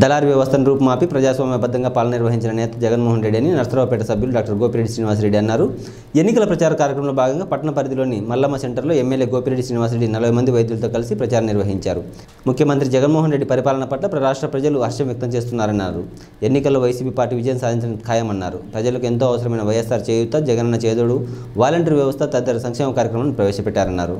దళారీ వ్యవస్థను రూపుమాపి ప్రజాస్వామ్యబద్ధంగా పాలన నిర్వహించిన నేత జగన్మోహన్ రెడ్డి అని నర్సరావుపేట సభ్యులు డాక్టర్ గోపిరెడ్డి శ్రీనివాసరెడ్డి అన్నారు. ఎన్నికల ప్రచార కార్యక్రమంలో భాగంగా పట్టణ పరిధిలోని మల్లమ్మ సెంటర్లో ఎమ్మెల్యే గోపిరెడ్డి శ్రీనివాసరెడ్డి 40 మంది వైద్యులతో కలిసి ప్రచారం నిర్వహించారు. ముఖ్యమంత్రి జగన్మోహన్ రెడ్డి పరిపాలన పట్ల రాష్ట్ర ప్రజలు హర్షం వ్యక్తం చేస్తున్నారన్నారు. ఎన్నికల్లో వైసీపీ పార్టీ విజయం సాధించడం ఖాయమన్నారు. ప్రజలకు ఎంతో అవసరమైన వైఎస్ఆర్ చేయూత, జగనన్న చేదోడు, వాలంటీర్ వ్యవస్థ తదితర సంక్షేమ కార్యక్రమాలను ప్రవేశపెట్టారన్నారు.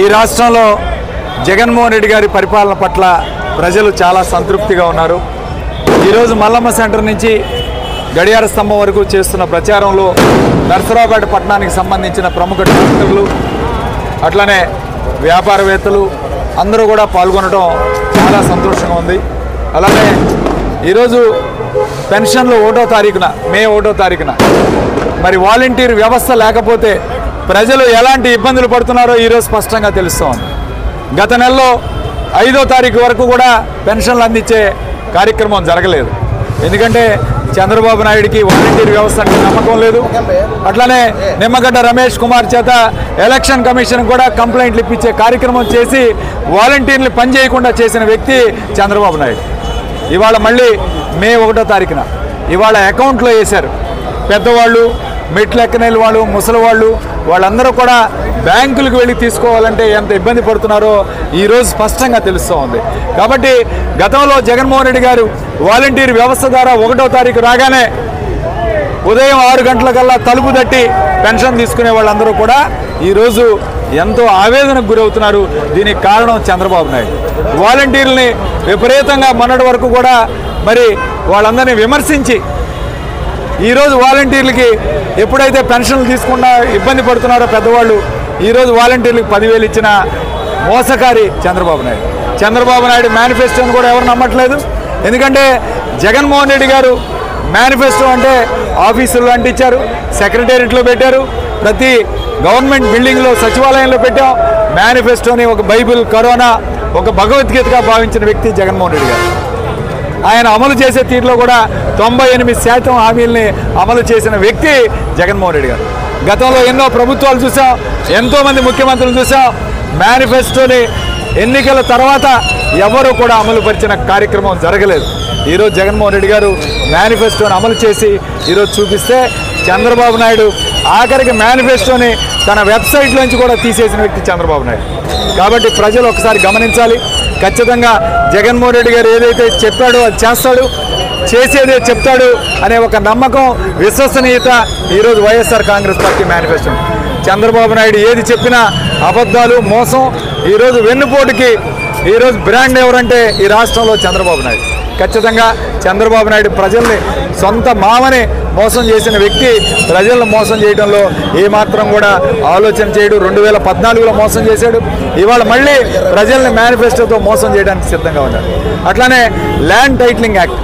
ఈ రాష్ట్రంలో జగన్మోహన్ రెడ్డి గారి పరిపాలన పట్ల ప్రజలు చాలా సంతృప్తిగా ఉన్నారు. ఈరోజు మల్లమ్మ సెంటర్ నుంచి గడియార స్తంభం వరకు చేస్తున్న ప్రచారంలో నర్సరావుపేట పట్టణానికి సంబంధించిన ప్రముఖ డాక్టర్లు అట్లనే వ్యాపారవేత్తలు అందరూ కూడా పాల్గొనడం చాలా సంతోషంగా ఉంది. అలానే ఈరోజు పెన్షన్లు మే 1వ తారీఖున మరి వాలంటీర్ వ్యవస్థ లేకపోతే ప్రజలు ఎలాంటి ఇబ్బందులు పడుతున్నారో ఈరోజు స్పష్టంగా తెలుస్తోంది. గత నెలలో 5వ తారీఖు వరకు కూడా పెన్షన్లు అందించే కార్యక్రమం జరగలేదు. ఎందుకంటే చంద్రబాబు నాయుడికి వాలంటీర్ వ్యవస్థ అంటే నమ్మకం లేదు. అట్లనే నిమ్మగడ్డ రమేష్ కుమార్ చేత ఎలక్షన్ కమిషన్ కూడా కంప్లైంట్లు ఇప్పించే కార్యక్రమం చేసి వాలంటీర్లు పనిచేయకుండా చేసిన వ్యక్తి చంద్రబాబు నాయుడు. ఇవాళ మళ్ళీ మే 1వ తారీఖున ఇవాళ అకౌంట్లో వేశారు. పెద్దవాళ్ళు, మెట్లు ఎక్కనేలు వాళ్ళు, ముసలి వాళ్ళందరూ కూడా బ్యాంకులకు వెళ్ళి తీసుకోవాలంటే ఎంత ఇబ్బంది పడుతున్నారో ఈరోజు స్పష్టంగా తెలుస్తూ ఉంది. కాబట్టి గతంలో జగన్మోహన్ రెడ్డి గారు వాలంటీర్ వ్యవస్థ ద్వారా 1వ తారీఖు రాగానే ఉదయం 6 గంటలకల్లా తలుపు తట్టి పెన్షన్ తీసుకునే వాళ్ళందరూ కూడా ఈరోజు ఎంతో ఆవేదనకు గురవుతున్నారు. దీనికి కారణం చంద్రబాబు నాయుడు. వాలంటీర్లని విపరీతంగా మొన్నటి వరకు కూడా మరి వాళ్ళందరినీ విమర్శించి ఈరోజు వాలంటీర్లకి ఎప్పుడైతే పెన్షన్లు తీసుకున్నా ఇబ్బంది పడుతున్నారో పెద్దవాళ్ళు, ఈరోజు వాలంటీర్లకు 10,000 ఇచ్చిన మోసకారి చంద్రబాబు నాయుడు మేనిఫెస్టోని కూడా ఎవరు నమ్మట్లేదు. ఎందుకంటే జగన్మోహన్ రెడ్డి గారు మేనిఫెస్టో అంటే ఆఫీసుల్లో అంటించారు, సెక్రటేరియట్లో పెట్టారు, ప్రతి గవర్నమెంట్ బిల్డింగ్లో సచివాలయంలో పెట్టాం. మేనిఫెస్టోని ఒక బైబిల్, కరోనా, ఒక భగవద్గీతగా భావించిన వ్యక్తి జగన్మోహన్ రెడ్డి గారు. ఆయన అమలు చేసే తీరులో కూడా 98% హామీల్ని అమలు చేసిన వ్యక్తి జగన్మోహన్ రెడ్డి గారు. గతంలో ఎన్నో ప్రభుత్వాలు చూసాం, ఎంతోమంది ముఖ్యమంత్రులు చూసాం. మేనిఫెస్టోని ఎన్నికల తర్వాత ఎవరు కూడా అమలు పరిచిన కార్యక్రమం జరగలేదు. ఈరోజు జగన్మోహన్ రెడ్డి గారు మేనిఫెస్టోని అమలు చేసి ఈరోజు చూపిస్తే చంద్రబాబు నాయుడు ఆఖరికి మేనిఫెస్టోని తన వెబ్సైట్లోంచి కూడా తీసేసిన వ్యక్తి చంద్రబాబు నాయుడు. కాబట్టి ప్రజలు ఒకసారి గమనించాలి. ఖచ్చితంగా జగన్మోహన్ రెడ్డి గారు ఏదైతే చెప్పాడో అది చేస్తాడు, చేసేదే చెప్తాడు అనే ఒక నమ్మకం, విశ్వసనీయత ఈరోజు వైఎస్ఆర్ కాంగ్రెస్ పార్టీ మేనిఫెస్టో. చంద్రబాబు నాయుడు ఏది చెప్పినా అబద్ధాలు, మోసం. ఈరోజు వెన్నుపోటుకి ఈరోజు బ్రాండ్ ఎవరంటే ఈ రాష్ట్రంలో చంద్రబాబు నాయుడు. ఖచ్చితంగా చంద్రబాబు నాయుడు ప్రజల్ని సొంత మామని మోసం చేసిన వ్యక్తి. ప్రజలను మోసం చేయడంలో ఏమాత్రం కూడా ఆలోచన చేయడు. 2014లో మోసం చేశాడు. ఇవాళ మళ్ళీ ప్రజల్ని మేనిఫెస్టోతో మోసం చేయడానికి సిద్ధంగా ఉన్నారు. అట్లానే ల్యాండ్ టైటిలింగ్ యాక్ట్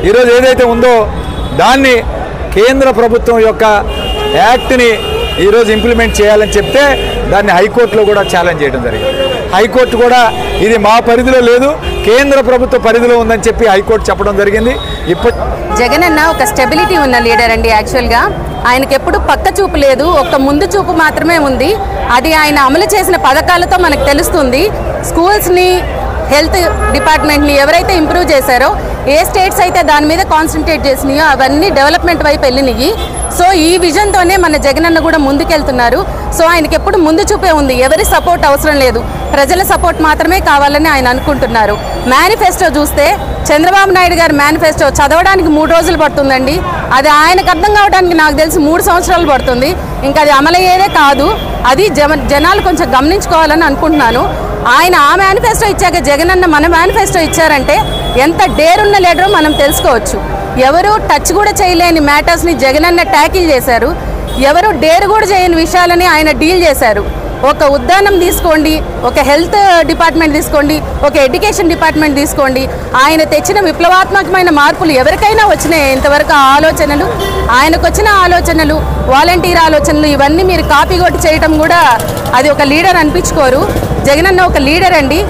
ఈరోజు ఏదైతే ఉందో దాన్ని కేంద్ర ప్రభుత్వం యొక్క యాక్ట్ని ఈరోజు ఇంప్లిమెంట్ చేయాలని చెప్తే దాన్ని హైకోర్టులో కూడా ఛాలెంజ్ చేయడం జరిగింది. హైకోర్టు కూడా ఇది మా పరిధిలో లేదు, కేంద్ర ప్రభుత్వ పరిధిలో ఉందని చెప్పి హైకోర్టు చెప్పడం జరిగింది. ఇప్పుడు జగన్ అన్న ఒక స్టెబిలిటీ ఉన్న లీడర్ అండి. యాక్చువల్గా ఆయనకి ఎప్పుడు పక్క చూపు లేదు, ఒక ముందు చూపు మాత్రమే ఉంది. అది ఆయన అమలు చేసిన పథకాలతో మనకు తెలుస్తుంది. స్కూల్స్ని, హెల్త్ డిపార్ట్మెంట్ని ఎవరైతే ఇంప్రూవ్ చేశారో, ఏ స్టేట్స్ అయితే దాని మీద కాన్సన్ట్రేట్ చేసినాయో అవన్నీ డెవలప్మెంట్ వైపు వెళ్ళినాయి. సో ఈ విజన్తోనే మన జగనన్న కూడా ముందుకెళ్తున్నారు. సో ఆయనకి ఎప్పుడు ముందు చూపే ఉంది, ఎవరి సపోర్ట్ అవసరం లేదు, ప్రజల సపోర్ట్ మాత్రమే కావాలని ఆయన అనుకుంటున్నారు. మేనిఫెస్టో చూస్తే చంద్రబాబు నాయుడు గారి మేనిఫెస్టో చదవడానికి 3 రోజులు పడుతుందండి. అది ఆయనకు అర్థం కావడానికి నాకు తెలిసి 3 సంవత్సరాలు పడుతుంది. ఇంకా అది అమలయ్యేదే కాదు. అది జనాలు కొంచెం గమనించుకోవాలని అనుకుంటున్నాను. ఆయన ఆ మేనిఫెస్టో ఇచ్చాక జగనన్న మన మేనిఫెస్టో ఇచ్చారంటే ఎంత డేరున్న లీడరో మనం తెలుసుకోవచ్చు. ఎవరు టచ్ కూడా చేయలేని మ్యాటర్స్ని జగనన్న ట్యాకిల్ చేశారు. ఎవరు డేర్ కూడా చేయని విషయాలని ఆయన డీల్ చేశారు. ఒక ఉద్యానం తీసుకోండి, ఒక హెల్త్ డిపార్ట్మెంట్ తీసుకోండి, ఒక ఎడ్యుకేషన్ డిపార్ట్మెంట్ తీసుకోండి, ఆయన తెచ్చిన విప్లవాత్మకమైన మార్పులు ఎవరికైనా వచ్చినాయి ఇంతవరకు? ఆ ఆలోచనలు, ఆయనకు వచ్చిన ఆలోచనలు, వాలంటీర్ ఆలోచనలు, ఇవన్నీ మీరు కాపీ కొట్టి చేయటం కూడా అది ఒక లీడర్ అనిపించుకోరు. జగనన్న ఒక లీడర్ అండి.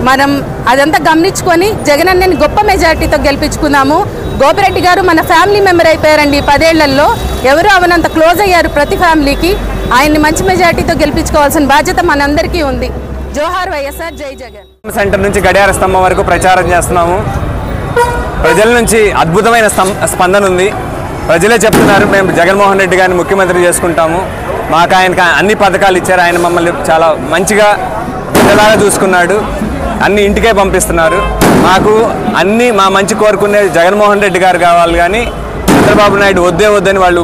మనం అదంతా గమనించుకొని జగనన్నని గొప్ప మెజారిటీతో గెలిపించుకున్నాము. గోపిరెడ్డి గారు మన ఫ్యామిలీ మెంబర్ అయిపోయారండి 10 ఏళ్లలో. ఎవరు అవనంత క్లోజ్ అయ్యారు ప్రతి ఫ్యామిలీకి. ఆయన్ని మంచి మెజారిటీతో గెలిపించుకోవాల్సిన బాధ్యత మనందరికీ ఉంది. జోహార్ వైఎస్ఆర్, జై జగన్. సెంటర్ నుంచి గడియార స్తంభం వరకు ప్రచారం చేస్తున్నాము. ప్రజల నుంచి అద్భుతమైన స్పందన ఉంది. ప్రజలే చెప్తున్నారు మేము జగన్మోహన్ రెడ్డి గారిని ముఖ్యమంత్రి చేసుకుంటాము, మాకు ఆయనకు అన్ని పథకాలు ఇచ్చారు, ఆయన మమ్మల్ని చాలా మంచిగా పిల్లలాగా చూసుకున్నాడు, అన్ని ఇంటికే పంపిస్తున్నారు, మాకు అన్నీ మా మంచి కోరుకునే జగన్మోహన్ రెడ్డి గారు కావాలి కానీ చంద్రబాబు నాయుడు వద్దని వాళ్ళు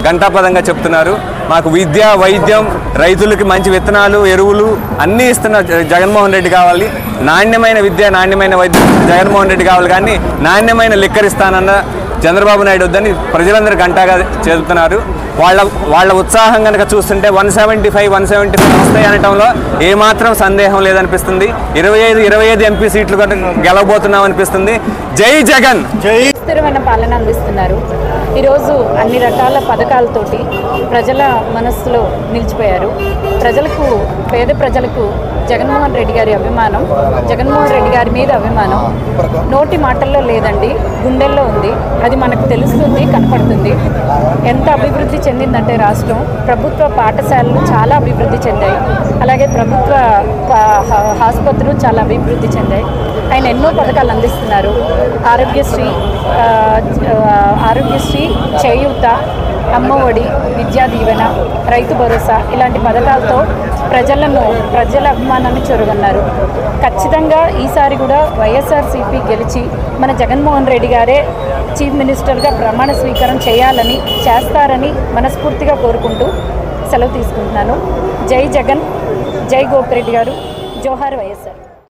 ఘంటాపదంగా చెప్తున్నారు. మాకు విద్య, వైద్యం, రైతులకి మంచి విత్తనాలు, ఎరువులు అన్నీ ఇస్తున్న జగన్మోహన్ రెడ్డి కావాలి. నాణ్యమైన విద్య, నాణ్యమైన వైద్యం జగన్మోహన్ రెడ్డి కావాలి కానీ నాణ్యమైన లిక్కర్ ఇస్తానన్న చంద్రబాబు నాయుడు వద్దని ప్రజలందరూ గంటగా చెబుతున్నారు. వాళ్ళ ఉత్సాహం కనుక చూస్తుంటే 175 వస్తాయి అనటంలో ఏమాత్రం సందేహం లేదనిపిస్తుంది. 25 ఎంపీ సీట్లు కనుక గెలవబోతున్నాం అనిపిస్తుంది. జై జగన్, జై. స్థిరమైన పాలన అందిస్తున్నారు. ఈరోజు అన్ని రకాల పథకాలతోటి ప్రజల మనస్సులో నిలిచిపోయారు. పేద ప్రజలకు జగన్మోహన్ రెడ్డి గారి అభిమానం, జగన్మోహన్ రెడ్డి గారి మీద అభిమానం నోటి మాటల్లో లేదండి, గుండెల్లో ఉంది. అది మనకు తెలుస్తుంది, కనపడుతుంది. ఎంత అభివృద్ధి చెందిందంటే రాష్ట్రం, ప్రభుత్వ పాఠశాలలు చాలా అభివృద్ధి చెందాయి, అలాగే ప్రభుత్వ ఆసుపత్రులు చాలా అభివృద్ధి చెందాయి. ఆయన ఎన్నో పథకాలు అందిస్తున్నారు. ఆరోగ్యశ్రీ, చేయూత, అమ్మఒడి, విద్యా దీవెన, రైతు భరోసా ఇలాంటి పథకాలతో ప్రజల అభిమానాన్ని చొరగొన్నారు. ఖచ్చితంగా ఈసారి కూడా వైఎస్ఆర్సీపీ గెలిచి మన జగన్మోహన్ రెడ్డి గారే చీఫ్ మినిస్టర్గా ప్రమాణ స్వీకారం చేస్తారని మనస్ఫూర్తిగా కోరుకుంటూ సెలవు తీసుకుంటున్నాను. జై జగన్, జై గోపిరెడ్డి గారు, జోహార్ వైఎస్ఆర్.